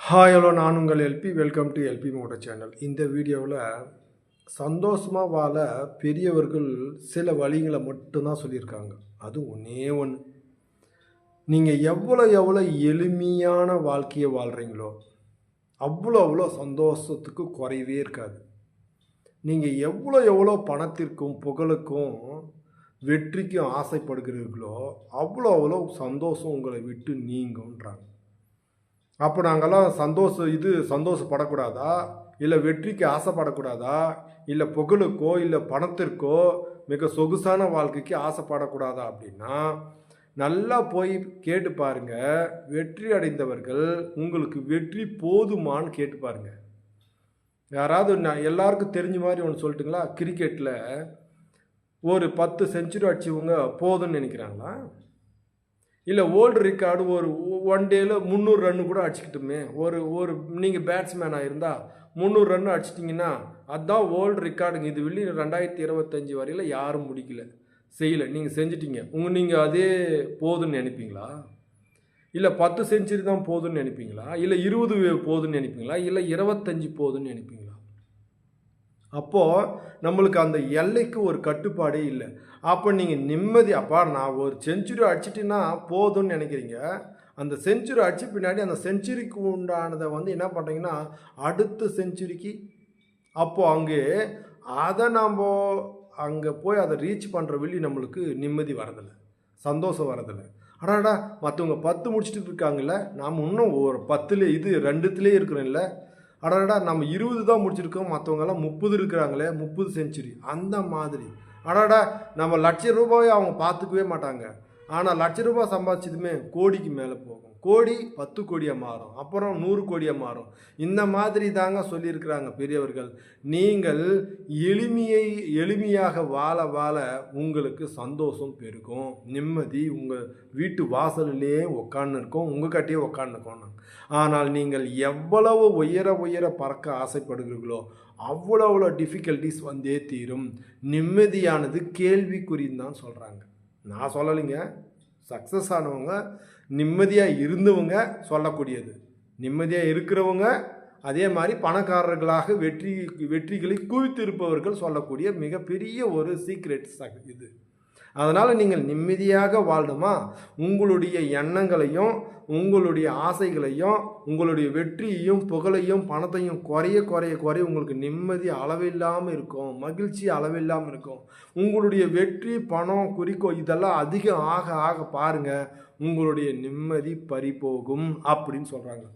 Hi hello, நான் உங்கள் LP. Welcome to LP motor channel. இந்த வீடியோவில் சந்தோஷமாக வாழ பெரியவர்கள் சில வழிகளை மட்டும்தான் சொல்லியிருக்காங்க. அது ஒன்றே ஒன்று, நீங்கள் எவ்வளோ எளிமையான வாழ்க்கையை வாழ்கிறீங்களோ அவ்வளோ சந்தோஷத்துக்கு குறைவே இருக்காது. நீங்கள் எவ்வளோ பணத்திற்கும் புகழுக்கும் வெற்றிக்கும் ஆசைப்படுகிறீர்களோ அவ்வளோ சந்தோஷம் உங்களை விட்டு நீங்கும்ன்றாங்க. அப்போ நாங்கள்லாம் சந்தோஷப்படக்கூடாதா, இல்லை வெற்றிக்கு ஆசைப்படக்கூடாதா, இல்லை புகழுக்கோ இல்லை பணத்திற்கோ மிக சொகுசான வாழ்க்கைக்கு ஆசைப்படக்கூடாதா அப்படின்னா நல்லா போய் கேட்டு பாருங்க. வெற்றி அடைந்தவர்கள் உங்களுக்கு வெற்றி போதுமான்னு கேட்டு பாருங்க. யாராவது எல்லாருக்கும் தெரிஞ்ச மாதிரி ஒன்று சொல்லட்டுங்களா, கிரிக்கெட்டில் ஒரு 10 செஞ்சுரி அடிச்சவங்க போதும்னு நினைக்கிறாங்களா? இல்லை வேர்ல்டு ரெக்கார்டு ஒரு ஒன் டேயில் 300 ரன்னு கூட அடிச்சுக்கிட்டுமே. ஒரு நீங்கள் பேட்ஸ்மேனாக இருந்தால் 300 ரன்னு அடிச்சிட்டிங்கன்னா அதுதான் வேர்ல்டு ரெக்கார்டுங்க. இது வெளியே 2025 வரையில் யாரும் செய்யலை. நீங்கள் செஞ்சிட்டீங்க. நீங்கள் அதே போதுன்னு நினைப்பீங்களா? இல்லை 10 செஞ்சுரி தான் போதுன்னு நினைப்பீங்களா? இல்லை 20 போதுன்னு நினைப்பீங்களா? இல்லை 25 போதுன்னு நினைப்பீங்களா? அப்போது நம்மளுக்கு அந்த எல்லைக்கு ஒரு கட்டுப்பாடே இல்லை. அப்போ நீங்கள் நிம்மதி, அப்பா நான் ஒரு செஞ்சுரி அடிச்சிட்டின்னா போதும்னு நினைக்கிறீங்க. அந்த செஞ்சுரி அடிச்சு பின்னாடி அந்த செஞ்சுரிக்கு உண்டானதை என்ன பண்ணுறீங்கன்னா அடுத்த செஞ்சுரிக்கு, அப்போது அதை நாம் அங்கே போய் அதை ரீச் பண்ணுற வெளி நம்மளுக்கு நிம்மதி வரதில்லை, சந்தோஷம் வரதில்லை. ஆனாடா மற்றவங்க 10 முடிச்சுட்டு இருக்காங்கல்ல, நாம் இன்னும் ஒரு 10 2 இருக்கிறோம்ல. அடடா நம்ம 20 தான் முடிச்சிருக்கோம், மற்றவங்கெல்லாம் 30 இருக்கிறாங்களே, 30 செஞ்சுரி. அந்த மாதிரி அடடா நம்ம ₹1,00,000 அவங்க பார்த்துக்கவே மாட்டாங்க. ஆனால் ₹1,00,000 சம்பாதிச்சதுமே கோடிக்கு மேலே போகும். கோடி 10 கோடியாக மாறும், அப்புறம் 100 கோடியாக மாறும். இந்த மாதிரி தாங்க சொல்லியிருக்கிறாங்க பெரியவர்கள். நீங்கள் எளிமையாக வாழ உங்களுக்கு சந்தோஷம் பெருகும், நிம்மதி உங்கள் வீட்டு வாசலிலே உட்காந்து இருக்கும், உங்கள் கட்டியே உட்காந்துருக்கோம். ஆனால் நீங்கள் எவ்வளவு உயர பறக்க ஆசைப்படுகிறீர்களோ அவ்வளோ டிஃபிகல்ட்டிஸ் வந்தே தீரும். நிம்மதியானது கேள்விக்குறின்னு தான் சொல்கிறாங்க. நான் சொல்லலைங்க, சக்ஸஸ் ஆனவங்க, நிம்மதியாக இருந்தவங்க சொல்லக்கூடியது. நிம்மதியாக இருக்கிறவங்க அதே மாதிரி பணக்காரர்களாக வெற்றிகளை குவித்திருப்பவர்கள் சொல்லக்கூடிய மிகப்பெரிய ஒரு சீக்ரெட் இது. அதனால் நீங்கள் நிம்மதியாக வாழணுமா, உங்களுடைய எண்ணங்களையும் உங்களுடைய ஆசைகளையும் உங்களுடைய வெற்றியையும் புகழையும் பணத்தையும் குறைய உங்களுக்கு நிம்மதி அளவில்லாமல் இருக்கும், மகிழ்ச்சி அளவில்லாமல் இருக்கும். உங்களுடைய வெற்றி பணம் குறிக்கோள் இதெல்லாம் அதிகம் ஆக பாருங்கள், உங்களுடைய நிம்மதி பறிபோகும் அப்படின்னு சொல்கிறாங்க.